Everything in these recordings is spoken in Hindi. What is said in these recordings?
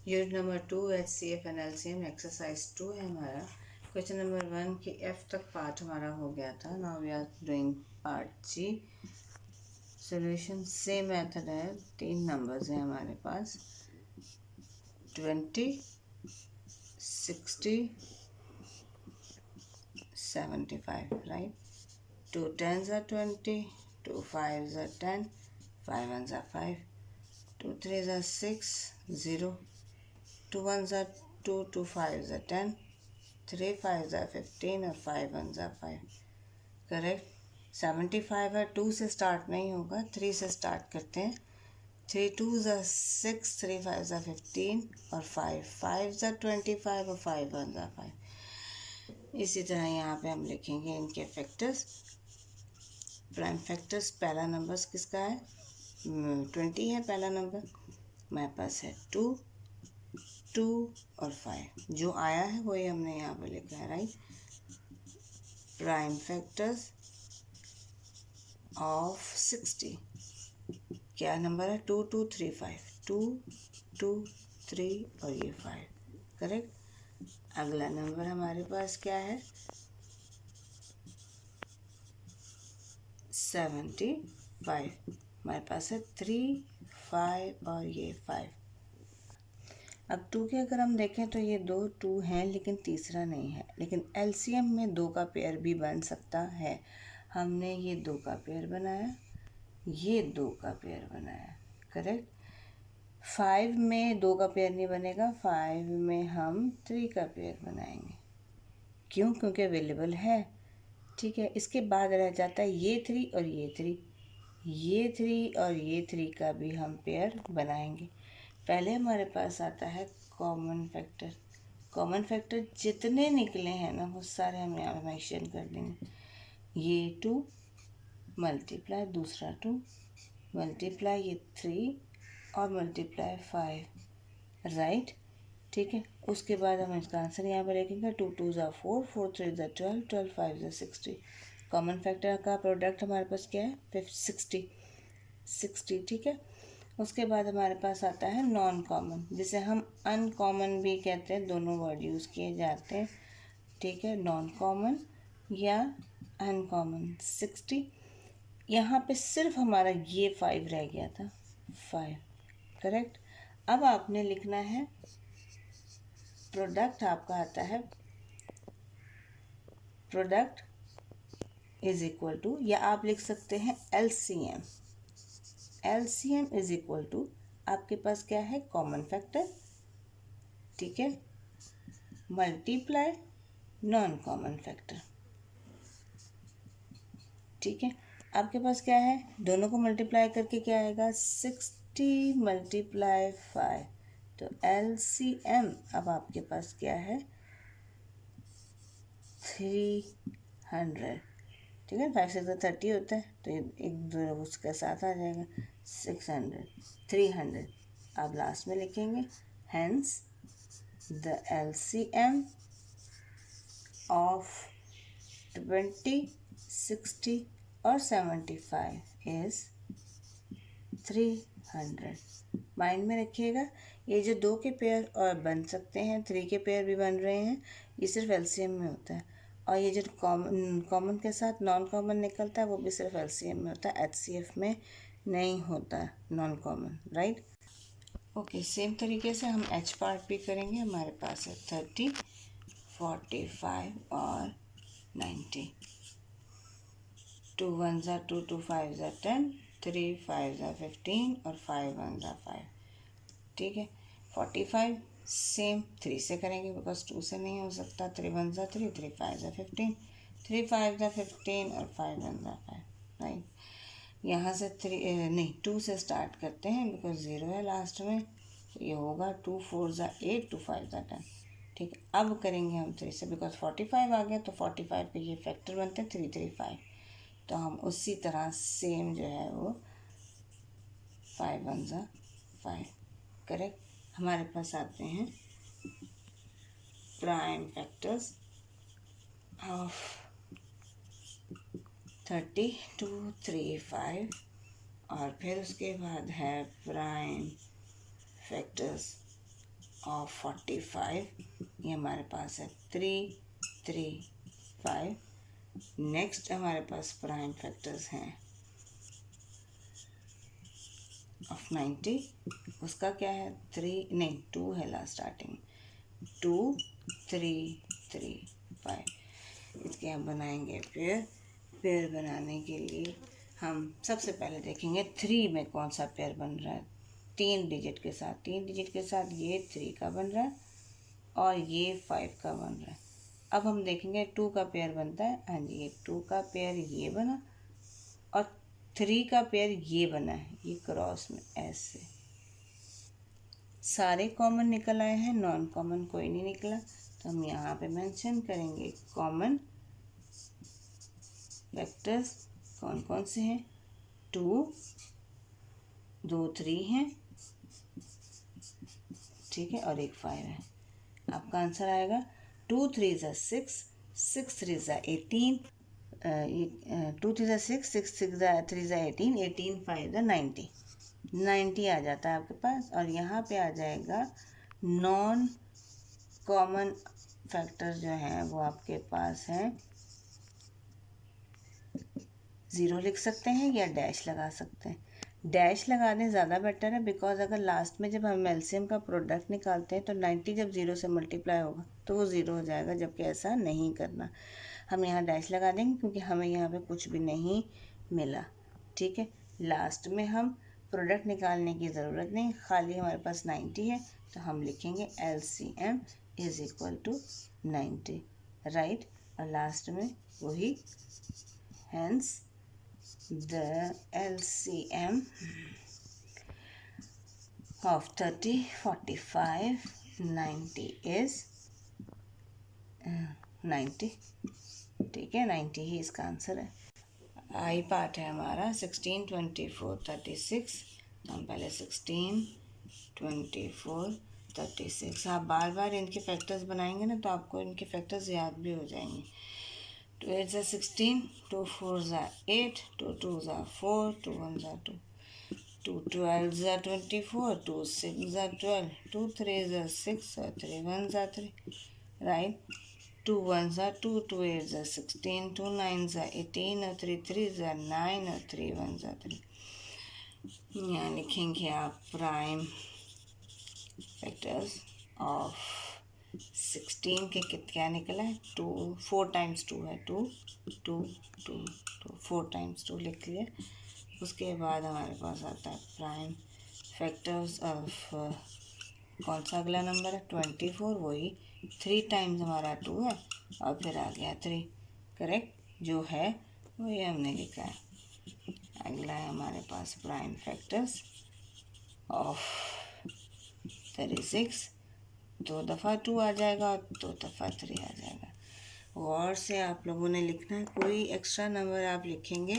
Unit number 2 HCF and LCM exercise 2 है हमारा। क्वेश्चन नंबर 1 की F तक पार्ट हमारा हो गया था। Now we are doing part G। Solution same method है। 3 नंबर्स हैं हमारे पास 20, 60, 75, right. 2 10s are 20, 2 5s are 10, 5 1s are 5, 2 3s are 6, 0, 2 1s are 2, 2 5s are 10, 3 5s are 15 और 5 1s are 5। करेक्ट। 75 है, 2 से स्टार्ट नहीं होगा, 3 से स्टार्ट करते हैं। 3 2s are 6, 3 5s are 15 और 5 5s are 25 और 5 1s are 5। इसी तरह यहाँ पे हम लिखेंगे इनके फैक्टर्स। प्राइम फैक्टर्स पहला नंबर किसका है? 20 है पहला नंबर। मेरे पास है 2, 2 और 5। जो आया है वही हमने यहाँ पे लिखा है, राइट। प्राइम फैक्टर्स ऑफ 60 क्या नंबर है? 2 2 3 5, 2 2 3 और ये 5, करेक्ट। अगला नंबर हमारे पास क्या है? 75। हमारे पास है 3 5 और ये 5। अब 2 के अगर हम देखें तो ये 2 2 हैं लेकिन तीसरा नहीं है, लेकिन LCM में 2 का पेयर भी बन सकता है। हमने ये 2 का पेयर बनाया, ये 2 का पेयर बनाया, करेक्ट। 5 में 2 का पेयर नहीं बनेगा, 5 में हम 3 का पेयर बनाएंगे। क्यों? क्योंकि अवेलेबल है, ठीक है। इसके बाद रह जाता है ये 3 और ये 3, ये 3 और ये 3 का भी हम पेयर बनाएंगे। पहले हमारे पास आता है कॉमन फैक्टर। कॉमन फैक्टर जितने निकले हैं ना वो सारे हम यहाँ मेंशन कर देंगे। ये 2 मल्टीप्लाई दूसरा 2 मल्टीप्लाई ये 3 और मल्टीप्लाई 5, राइट, ठीक है। उसके बाद हम इसका आंसर यहाँ पर लिखेंगे। 2 2s are 4, 4 3s are 12, 12 5s are 60। Common factor का प्रोडक्ट हमारे पास क्या है? 60, ठीक है। उसके बाद हमारे पास आता है नॉन कॉमन, जिसे हम अनकॉमन भी कहते हैं, दोनों वर्ड यूज़ किए जाते हैं, ठीक है। नॉन कॉमन या अनकॉमन 60। यहाँ पे सिर्फ हमारा ये 5 रह गया था, 5, करेक्ट। अब आपने लिखना है प्रोडक्ट। आपका आता है प्रोडक्ट इज इक्वल टू, या आप लिख सकते हैं LCM। LCM is equal to आपके पास क्या है? कॉमन फैक्टर, ठीक है, मल्टीप्लाई नॉन कॉमन फैक्टर, ठीक है। आपके पास क्या है? दोनों को मल्टीप्लाई करके क्या आएगा? 60 मल्टीप्लाई 5। तो LCM अब आपके पास क्या है? 300, ठीक है। 5 6 30 होता है, तो ये एक दो उसके साथ आ जाएगा, 600 300। अब लास्ट में लिखेंगे हेंस द LCM ऑफ 20, 60 और 75 इज 300। माइंड में रखिएगा, ये जो 2 के पेयर और बन सकते हैं, 3 के पेयर भी बन रहे हैं, ये सिर्फ LCM में होता है। और ये जो कॉमन के साथ नॉन कॉमन निकलता है वो भी सिर्फ LCM में होता है, HCF में नहीं होता non common, right. Okay, same तरीके से हम H पार्ट भी करेंगे। हमारे पास है 30, 45 और 90। 2 1s are 2, 2 5s are 10, 3 5s are 15 और 5 1s are 5, ठीक है। 45 सेम 3 से करेंगे बिकॉज 2 से नहीं हो सकता। 3 1s are 3, 3 5s are 15, 3 5s are 15 और 5 1s are 5, राइट। यहाँ से 2 से स्टार्ट करते हैं बिकॉज 0 है लास्ट में, तो ये होगा 2 4s are 8, 2 5s are 10, ठीक है। अब करेंगे हम 3 से बिकॉज 45 आ गया, तो 45 के ये फैक्टर बनते हैं 3 3 5। तो हम उसी तरह सेम जो है वो 5 1s are 5, करेक्ट। हमारे पास आते हैं प्राइम फैक्टर्स ऑफ 30 2 3 5 और फिर उसके बाद है प्राइम फैक्टर्स ऑफ 45, ये हमारे पास है 3 3 5। नेक्स्ट हमारे पास प्राइम फैक्टर्स हैं ऑफ 90, उसका क्या है 3 नहीं 2 है लास्ट स्टार्टिंग, 2 3 3 5। इसके हम बनाएंगे पेयर बनाने के लिए हम सबसे पहले देखेंगे 3 में कौन सा पेयर बन रहा है। 3 डिजिट के साथ ये 3 का बन रहा है और ये 5 का बन रहा है। अब हम देखेंगे 2 का पेयर बनता है, हाँ जी ये 2 का पेयर ये बना और 3 का पेयर ये बना है, ये क्रॉस में ऐसे सारे कॉमन निकल आए हैं, नॉन कॉमन कोई नहीं निकला। तो हम यहाँ पे मेंशन करेंगे कॉमन वेक्टर्स कौन कौन से हैं। 2 2 3 हैं, ठीक है, और एक 5 है। आपका आंसर आएगा 2 3 ज़ा 6 6 3 ज़ा 18, 2 3 ज़ा 6 6 3 ज़ा 18 18 5 ज़ा 90 90 आ जाता है आपके पास। और यहाँ पे आ जाएगा नॉन कॉमन फैक्टर जो हैं वो आपके पास हैं, 0 लिख सकते हैं या डैश लगा सकते हैं। डैश लगा दें ज़्यादा बेटर है, बिकॉज अगर लास्ट में जब हम एलसीएम का प्रोडक्ट निकालते हैं तो 90 जब 0 से मल्टीप्लाई होगा तो वो 0 हो जाएगा, जबकि ऐसा नहीं करना। हम यहाँ डैश लगा देंगे क्योंकि हमें यहाँ पे कुछ भी नहीं मिला, ठीक है। लास्ट में हम प्रोडक्ट निकालने की ज़रूरत नहीं, खाली हमारे पास 90 है तो हम लिखेंगे LCM is equal to 90, right. और लास्ट में वही, hence the LCM of 30 45 90 is 90, ठीक है, 90 ही इसका आंसर है। आई पार्ट है हमारा 16 24 36। तो हम पहले 16 24 36, आप बार बार इनके फैक्टर्स बनाएंगे ना तो आपको इनके फैक्टर्स याद भी हो जाएंगे। 2 8 ज़ा 16, 2 4 ज़ा 8, 2 2 ज़ा 4, 2 1 ज़ा 2, 2 12 ज़ा 24, 2 6 ज़ा 12, 2 3 ज़ा 6 और 3 1 ज़ा 3, राइट। 2 1 ज़ा 2, 2 8 ज़ा 16, 2 9 ज़ा 18 और 3 3 ज़ा 9 और 3 1 ज़ा 3। यहाँ लिखेंगे आप प्राइम फैक्टर्स ऑफ 16 के क्या निकला है 2, 4 टाइम्स 2 है 2 2 2 2, 4 टाइम्स 2 लिख लिया। उसके बाद हमारे पास आता है प्राइम फैक्टर्स ऑफ कौन सा अगला नंबर है 24, वही 3 टाइम्स हमारा 2 है और फिर आ गया 3, करेक्ट जो है वही हमने लिखा है। अगला है हमारे पास प्राइम फैक्टर्स ऑफ 36, 2 दफ़ा 2 आ जाएगा और 2 दफ़ा 3 आ जाएगा। गौर से आप लोगों ने लिखना है, कोई एक्स्ट्रा नंबर आप लिखेंगे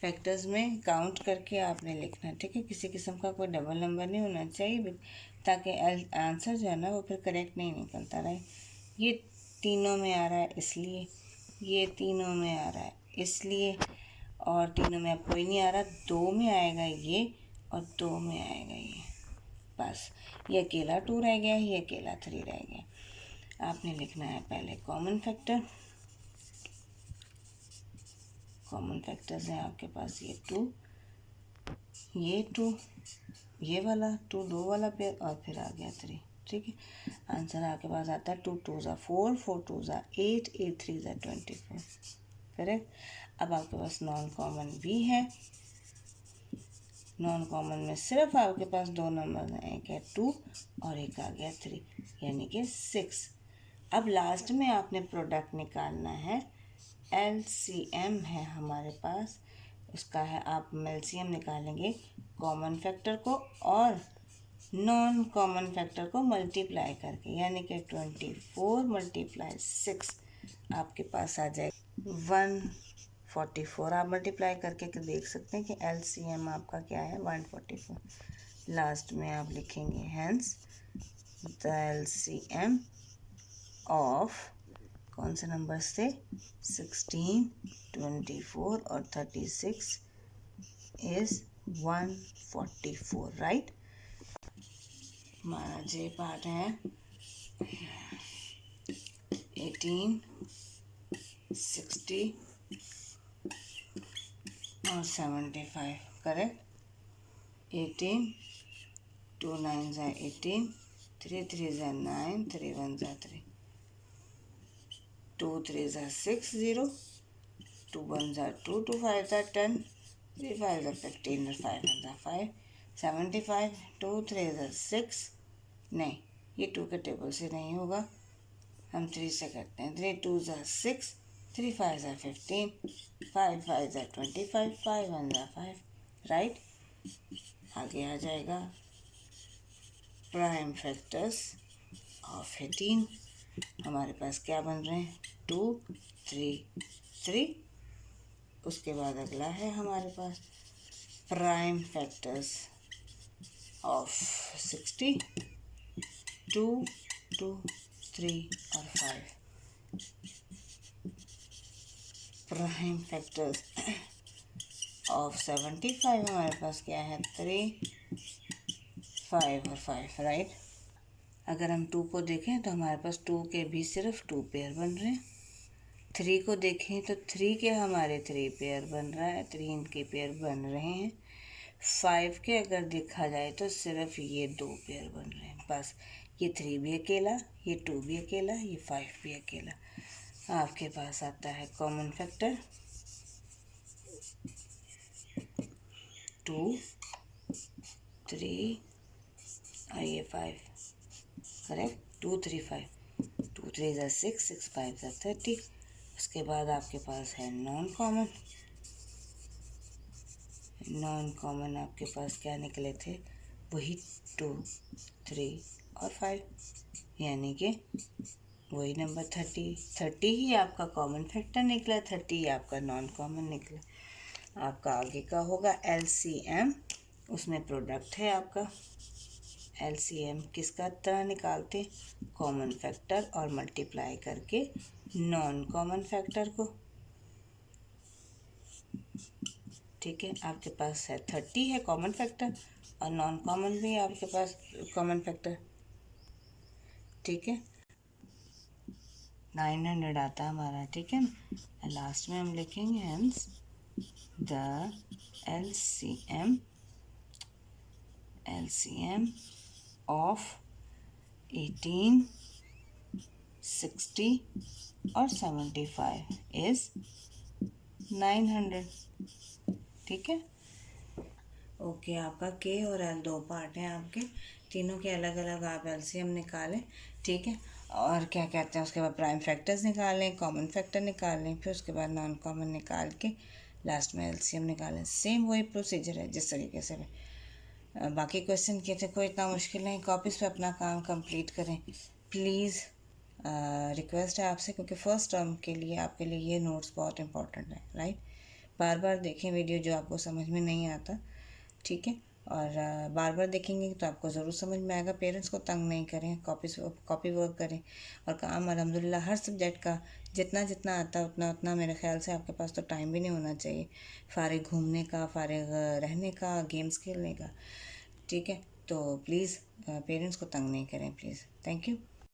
फैक्टर्स में काउंट करके आपने लिखना है, ठीक है। किसी किस्म का कोई डबल नंबर नहीं होना चाहिए, ताकि आंसर जो है ना वो फिर करेक्ट नहीं निकलता रहे। ये तीनों में आ रहा है इसलिए, ये तीनों में आ रहा है इसलिए, और तीनों में अब कोई नहीं आ रहा, 2 में आएगा ये और 2 में आएगा ये, बस ये अकेला 2 रह गया, ये अकेला 3 रह गया। आपने लिखना है पहले कॉमन फैक्टर। कॉमन फैक्टर्स हैं आपके पास ये 2, ये 2, ये वाला 2 2 वाला पेयर और फिर आ गया 3, ठीक है। आंसर आपके पास आता है 2 2 ज़ा 4, 4 2 ज़ा 8, 8 3 ज़ा 24, करेक्ट। अब आपके पास नॉन कॉमन भी है। नॉन कॉमन में सिर्फ आपके पास 2 नंबर हैं, एक है 2 और एक आ गया 3, यानी कि 6। अब लास्ट में आपने प्रोडक्ट निकालना है, LCM है हमारे पास, उसका है आप LCM निकालेंगे कॉमन फैक्टर को और नॉन कॉमन फैक्टर को मल्टीप्लाई करके, यानी कि 24 × 6 आपके पास आ जाएगा 144। आप मल्टीप्लाई करके देख सकते हैं कि LCM आपका क्या है 144। लास्ट में आप लिखेंगे हैंस द LCM ऑफ कौन से नंबर से 16 24 और 36 इज़ 144, राइट। हमारा जे पार्ट है 18, 60 और 75, correct. 18, 2 9s are 18, 3 3s are 9, 3 1s are 3, 2 3s are 6 0, 2 1s are 2, 2 5s are 10, 3 5s are 15 और 5 1s are 5, 75, 2 3s are 6, नहीं ये 2 के टेबल से नहीं होगा, हम 3 से करते हैं। 3 2s are 6, 3 5s are 15, 5 5s are 25, 5 1s are 5, right. आगे आ जाएगा प्राइम फैक्टर्स ऑफ 18, हमारे पास क्या बन रहे हैं 2 3 3, उसके बाद अगला है हमारे पास प्राइम फैक्टर्स ऑफ 60, 2 2 3 और 5। प्राइम फैक्टर्स ऑफ 75 हमारे पास क्या है 3 5 और 5, राइट। अगर हम 2 को देखें तो हमारे पास 2 के भी सिर्फ 2 पेयर बन रहे हैं। 3 को देखें तो 3 के हमारे 3 पेयर बन रहा है, 3 इनके पेयर बन रहे हैं। 5 के अगर देखा जाए तो सिर्फ ये 2 पेयर बन रहे हैं बस। ये 3 भी अकेला, ये 2 भी अकेला, ये 5 भी अकेला। आपके पास आता है कॉमन फैक्टर 2 3 और ये 5, करेक्ट। 2 3 5, 2 3 are 6, 6 5 are 30। उसके बाद आपके पास है नॉन कॉमन। नॉन कॉमन आपके पास क्या निकले थे, वही 2 3 और 5, यानी कि वही नंबर 30। 30 ही आपका कॉमन फैक्टर निकला, 30 ही आपका नॉन कॉमन निकला। आपका आगे का होगा LCM, उसमें प्रोडक्ट है आपका। LCM किसका तरह निकालते, कॉमन फैक्टर और मल्टीप्लाई करके नॉन कॉमन फैक्टर को। ठीक है, आपके पास है 30 है कॉमन फैक्टर और नॉन कॉमन भी है आपके पास कॉमन फैक्टर। ठीक है, 900 आता है हमारा। ठीक है, लास्ट में हम लिखेंगे हेंस द LCM ऑफ 18, 60 और 75 इज 900। ठीक है, ओके। आपका के और एल 2 पार्ट हैं आपके, तीनों के अलग अलग आप एलसीएम निकालें। ठीक है, और क्या कहते हैं उसके बाद प्राइम फैक्टर्स निकालें, कॉमन फैक्टर निकालें, फिर उसके बाद नॉन कॉमन निकाल के लास्ट में एलसीएम निकालें। सेम वही प्रोसीजर है जिस तरीके से बाकी क्वेश्चन किए थे, कोई इतना मुश्किल नहीं। कॉपीज़ पे अपना काम कंप्लीट करें प्लीज़, रिक्वेस्ट है आपसे, क्योंकि फ़र्स्ट टर्म के लिए आपके लिए ये नोट्स बहुत इंपॉर्टेंट है, राइट। बार बार देखें वीडियो जो आपको समझ में नहीं आता। ठीक है, और बार बार देखेंगे तो आपको ज़रूर समझ में आएगा। पेरेंट्स को तंग नहीं करें, कॉपी वर्क करें। और काम अल्हम्दुलिल्लाह हर सब्जेक्ट का जितना जितना आता है उतना उतना, मेरे ख्याल से आपके पास तो टाइम भी नहीं होना चाहिए फारिग घूमने का, फारिग रहने का, गेम्स खेलने का। ठीक है, तो प्लीज़ पेरेंट्स को तंग नहीं करें प्लीज़। Thank you.